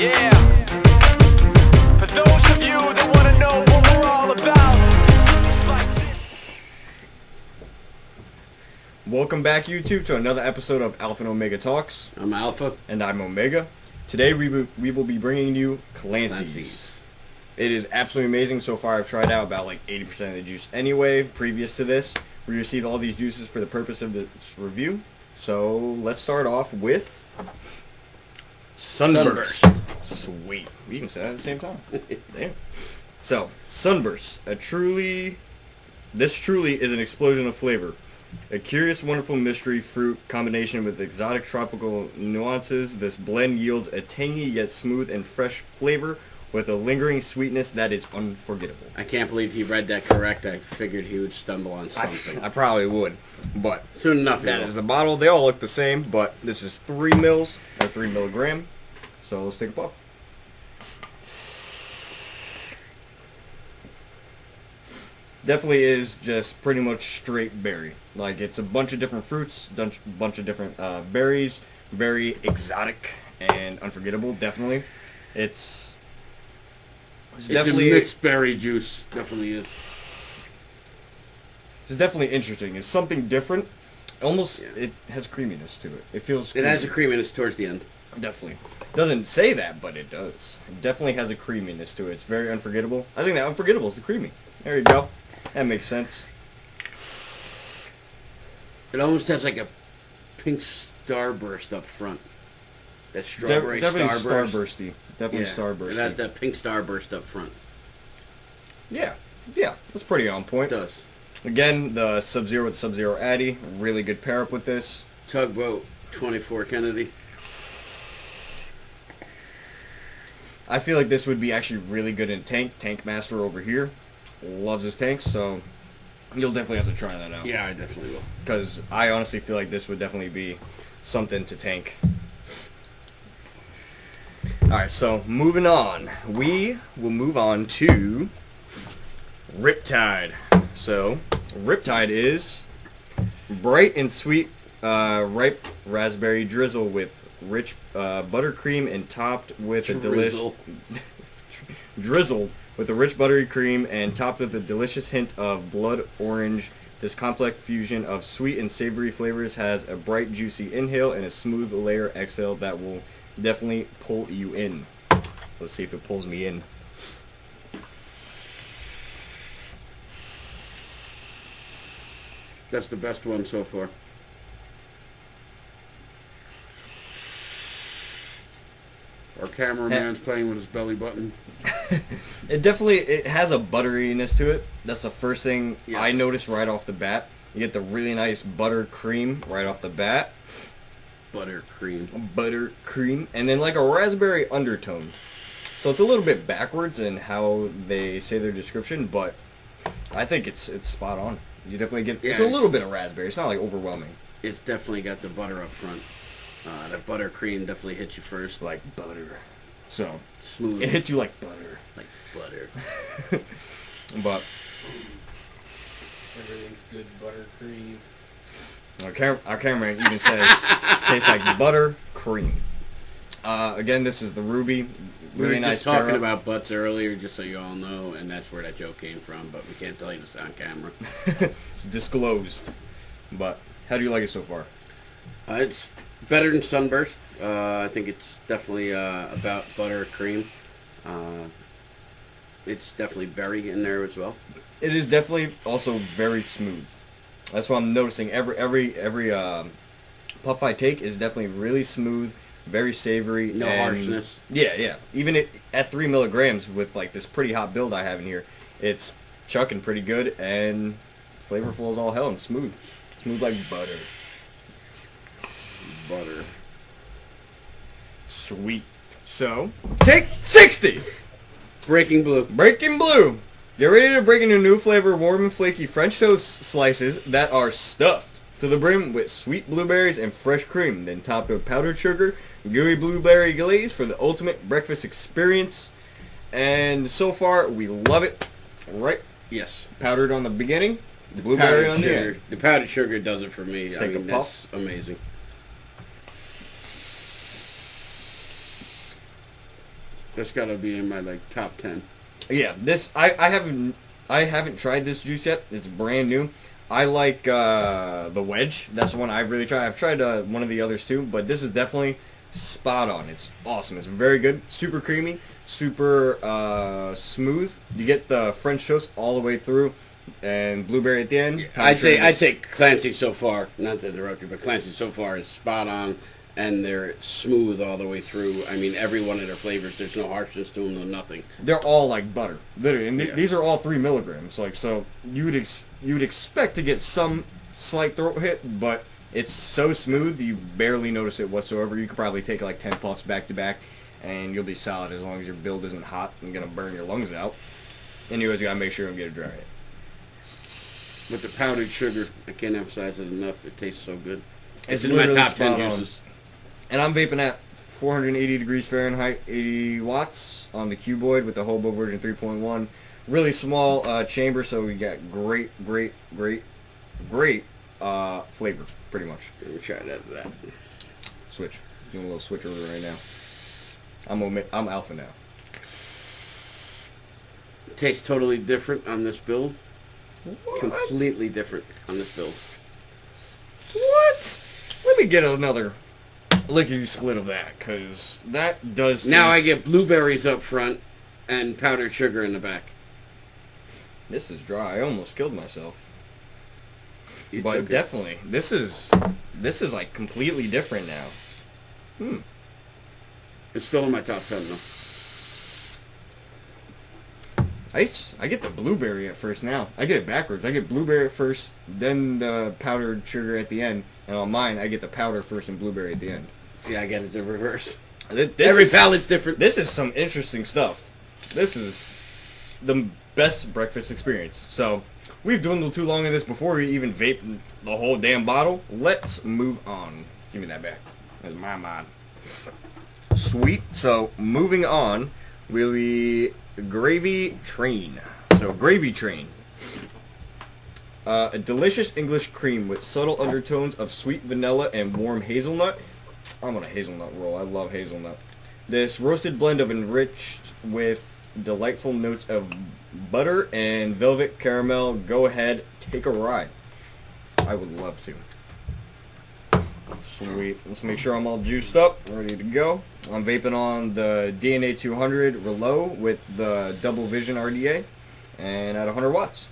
Yeah. For those of you that want to know what we're all about, it's like this. Welcome back, YouTube, to another episode of Alpha and Omega Talks. I'm Alpha. And I'm Omega. Today we will be bringing you Clancy's. It is absolutely amazing. So far I've tried out about like 80% of the juice anyway. Previous to this, we received all these juices for the purpose of this review. So let's start off with Sunburst. Sweet. We can say that at the same time. Damn. So, Sunburst. This truly is an explosion of flavor. A curious, wonderful mystery fruit combination with exotic tropical nuances. This blend yields a tangy yet smooth and fresh flavor with a lingering sweetness that is unforgettable. I can't believe he read that correct. I figured he would stumble on something. I probably would, but soon enough. That is the bottle. They all look the same, but this is 3 mils or 3 milligram. So let's take a puff. Definitely is just pretty much straight berry. Like, it's a bunch of different fruits, a bunch of different berries. Very exotic and unforgettable, definitely. It's definitely a mixed berry juice. Definitely is. It's definitely interesting. It's something different. Almost, it has creaminess to it. It feels creamy. It has a creaminess towards the end. Definitely. Doesn't say that, but it does. It definitely has a creaminess to it. It's very unforgettable. I think that unforgettable is the creamy. There you go. That makes sense. It almost has like a pink starburst up front. That strawberry definitely starburst. Starbursty. Definitely starbursty. It has that pink starburst up front. Yeah. Yeah. That's pretty on point. It does. Again, the Sub-Zero with Sub-Zero Addy. Really good pair up with this. Tugboat 24 Kennedy. I feel like this would be actually really good in tank. Tank Master over here loves his tanks, so you'll definitely have to try that out. Yeah, I definitely will. Because I honestly feel like this would definitely be something to tank. Alright, so moving on. We will move on to Riptide. So, Riptide is bright and sweet ripe raspberry drizzle with rich buttercream and topped with a delicious drizzled with a rich buttery cream and topped with a delicious hint of blood orange. This complex fusion of sweet and savory flavors has a bright juicy inhale and a smooth layer exhale that will definitely pull you in. Let's see if it pulls me in. That's the best one so far. Our cameraman's playing with his belly button. It has a butteriness to it. That's the first thing I noticed right off the bat. You get the really nice butter cream right off the bat. Butter cream. And then like a raspberry undertone. So it's a little bit backwards in how they say their description, but I think it's spot on. You definitely get it's a little bit of raspberry. It's not like overwhelming. It's definitely got the butter up front. That butter cream definitely hits you first. Like butter. So smooth. It hits you like butter. Like butter. But everything's good butter cream. Our cameraman even says tastes like butter cream. Again, this is the Ruby. Really we were nice. Just talking about butts earlier, just so you all know, and that's where that joke came from. But we can't tell you this on camera. It's disclosed. But how do you like it so far? It's better than Sunburst. I think it's definitely about butter cream. It's definitely berry in there as well. It is definitely also very smooth. That's what I'm noticing. Every puff I take is definitely really smooth, very savory. No harshness. Yeah. Even at 3 milligrams with like this pretty hot build I have in here, it's chucking pretty good and flavorful as all hell and smooth. Smooth like butter. Butter. Sweet. So, take 60! Breaking Blue. Breaking Blue! Get ready to break into new flavor warm and flaky French toast slices that are stuffed to the brim with sweet blueberries and fresh cream, then topped with powdered sugar, gooey blueberry glaze for the ultimate breakfast experience. And so far, we love it. Right? Yes. Powdered on the beginning, the blueberry on the end. The powdered sugar does it for me. Let's take a puff. That's amazing. That's got to be in my like top 10. Yeah, this I haven't tried this juice yet. It's brand new. I like the wedge. That's the one I've really tried. I've tried one of the others too, but this is definitely spot on. It's awesome. It's very good. Super creamy. Super smooth. You get the French toast all the way through, and blueberry at the end. I'd say Clancy so far, not to interrupt you, but Clancy so far is spot on, and they're smooth all the way through. I mean, every one of their flavors, there's no harshness to them, no nothing. They're all like butter, literally, and Yeah. these are all 3 milligrams. Like, so you would expect to get some slight throat hit, but it's so smooth you barely notice it whatsoever. You could probably take like 10 puffs back to back, and you'll be solid as long as your build isn't hot and gonna burn your lungs out. Anyways, you gotta make sure you don't get a dry hit. With the powdered sugar, I can't emphasize it enough. It tastes so good. It's in my literally top 10 spot on. juices. And I'm vaping at 480 degrees Fahrenheit, 80 watts on the cuboid with the Hobo version 3.1. Really small chamber, so we got great flavor, pretty much. Let me try that. Switch. Doing a little switch over right now. I'm alpha now. It tastes totally different on this build. What? Completely different on this build. What? Let me get another lickety split of that, because that does... Now I taste- get blueberries up front and powdered sugar in the back. This is dry. I almost killed myself. You But took it. definitely, this is like completely different now. It's still in my top 10 though. I get the blueberry at first now. I get it backwards. I get blueberry at first, then the powdered sugar at the end. And on mine, I get the powder first and blueberry at the end. See, I get it the reverse. This Every is- palate's different. This is some interesting stuff. This is the best breakfast experience. So, we've dwindled too long in this before we even vape the whole damn bottle. Let's move on. Give me that back. That's my mod. Sweet. So, moving on, will be Gravy Train. So, Gravy Train. A delicious English cream with subtle undertones of sweet vanilla and warm hazelnut. I'm on a hazelnut roll. I love hazelnut. This roasted blend of enriched with delightful notes of butter and velvet caramel. Go ahead, take a ride. I would love to. Sweet. Let's make sure I'm all juiced up, ready to go. I'm vaping on the DNA 200 Relo with the Double Vision RDA and at 100 watts.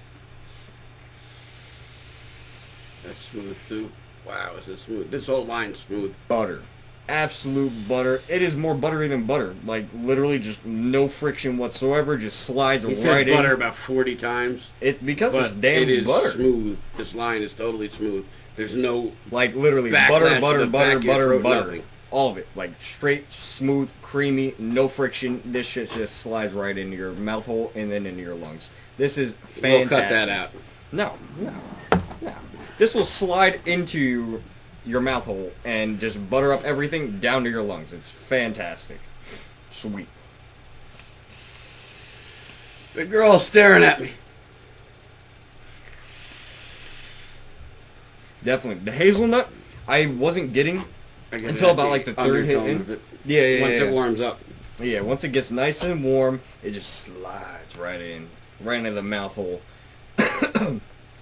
That's smooth too. Wow, is it smooth? This whole line's smooth. Butter. Absolute butter. It is more buttery than butter. Like, literally just no friction whatsoever. Just slides He right said in. butter about 40 times. Because But it's damn it is butter. smooth. This line is totally smooth. There's no... Like, literally Backlash butter, to butter, the back butter, of your butter, throat, butter. nothing. All of it. Like, straight, smooth, creamy, no friction. This shit just slides right into your mouth hole and then into your lungs. This is fantastic. We'll cut that out. No. This will slide into your mouth hole and just butter up everything down to your lungs. It's fantastic. Sweet. The girl's staring at me. Definitely. The hazelnut, I wasn't getting I get until it at about like the third hit undertone in. of it. Yeah. Once it warms up. Yeah, once it gets nice and warm, it just slides right into the mouth hole.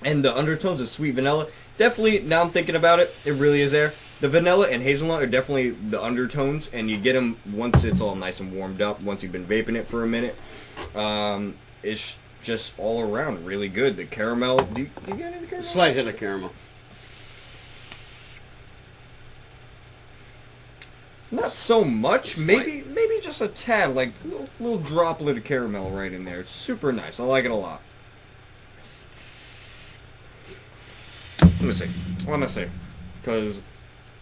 And the undertones of sweet vanilla, definitely, now I'm thinking about it, it really is there. The vanilla and hazelnut are definitely the undertones, and you get them once it's all nice and warmed up, once you've been vaping it for a minute. It's just all around really good. The caramel, do you get any of the caramel? Slight hit of caramel. Not so much. Slight. Maybe just a tad, like little droplet of caramel right in there. It's super nice. I like it a lot. Let me see, because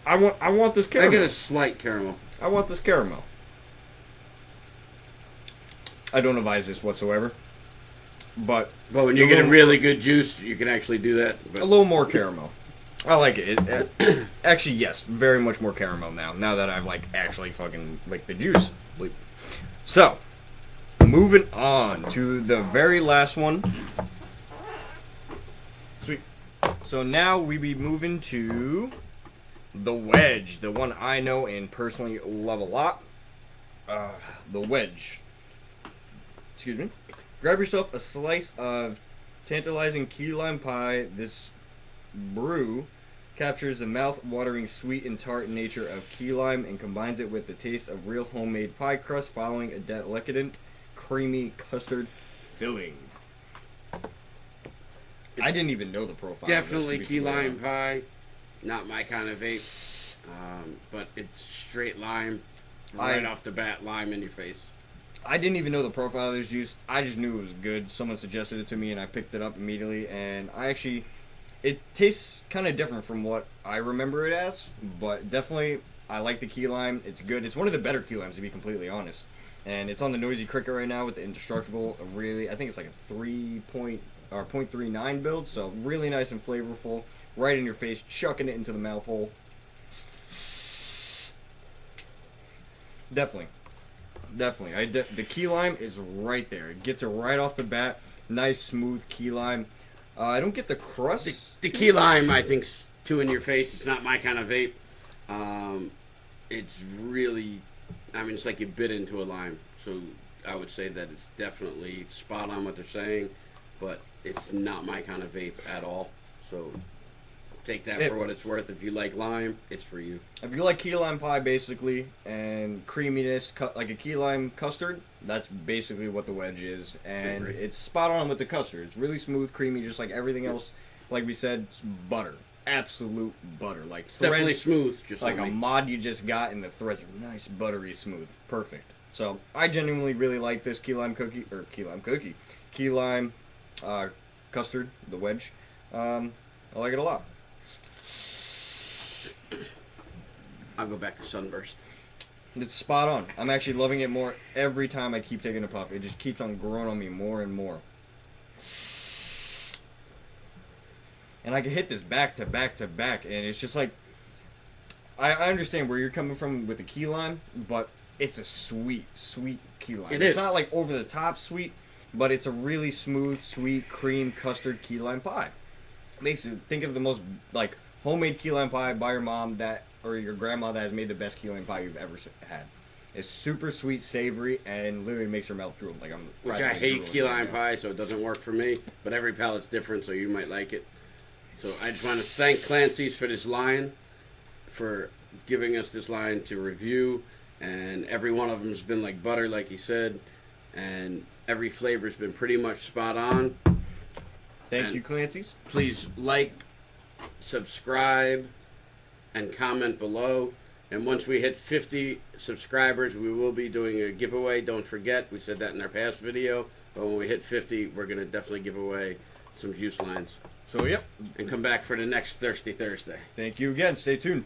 I want this I caramel. get a slight caramel. I want this caramel. I don't advise this whatsoever, but But when you get a really good juice, you can actually do that. a But little more caramel. I like it. Actually, yes, very much more caramel now. Now that I've actually fucking licked the juice. So, moving on to the very last one. Sweet. So now we be moving to the wedge, the one I know and personally love a lot. the wedge. Excuse me. Grab yourself a slice of tantalizing key lime pie. This brew captures the mouth-watering sweet and tart nature of key lime and combines it with the taste of real homemade pie crust following a delectable, creamy custard filling. I didn't even know the profile. Definitely key lime pie. Not my kind of vape. But it's straight lime. Right off the bat, lime in your face. I didn't even know the profile of this juice. I just knew it was good. Someone suggested it to me and I picked it up immediately. And it tastes kind of different from what I remember it as. But definitely, I like the key lime. It's good. It's one of the better key limes, to be completely honest. And it's on the Noisy Cricket right now with the indestructible. Really, I think it's like a 0.39 build. So really nice and flavorful. Right in your face, chucking it into the mouth hole. Definitely. The key lime is right there. It gets it right off the bat. Nice, smooth key lime. I don't get the crust. The key lime, I think, is too in your face. It's not my kind of vape. It's really, it's like you bit into a lime. So I would say that it's definitely spot on what they're saying, but it's not my kind of vape at all. So take that for what it's worth. If you like lime, it's for you. If you like key lime pie, basically, and creaminess, like a key lime custard, that's basically what the wedge is. And it's spot on with the custard. It's really smooth, creamy, just like everything else. Like we said, it's butter. Absolute butter. Like it's threads, definitely smooth. Just like a mod you just got, and the threads are nice, buttery, smooth. Perfect. So, I genuinely really like this key lime custard, the wedge. I like it a lot. I'll go back to Sunburst. It's spot on. I'm actually loving it more every time I keep taking a puff. It just keeps on growing on me more and more. And I can hit this back to back to back, and it's just like, I understand where you're coming from with the key lime, but it's a sweet, sweet key lime. It's not like over the top sweet, but it's a really smooth, sweet cream custard key lime pie. Makes it think of the most like homemade key lime pie by your mom or your grandma that has made the best key lime pie you've ever had. It's super sweet, savory, and literally makes your mouth drool. Which I hate key lime pie, so it doesn't work for me. But every palate's different, so you might like it. So I just want to thank Clancy's for this line, for giving us this line to review. And every one of them has been like butter, like he said. And every flavor's been pretty much spot on. Thank you, Clancy's. Please like, subscribe, and comment below. And once we hit 50 subscribers, we will be doing a giveaway. Don't forget, we said that in our past video. But when we hit 50, we're going to definitely give away some juice lines. So, yep. And come back for the next Thirsty Thursday. Thank you again. Stay tuned.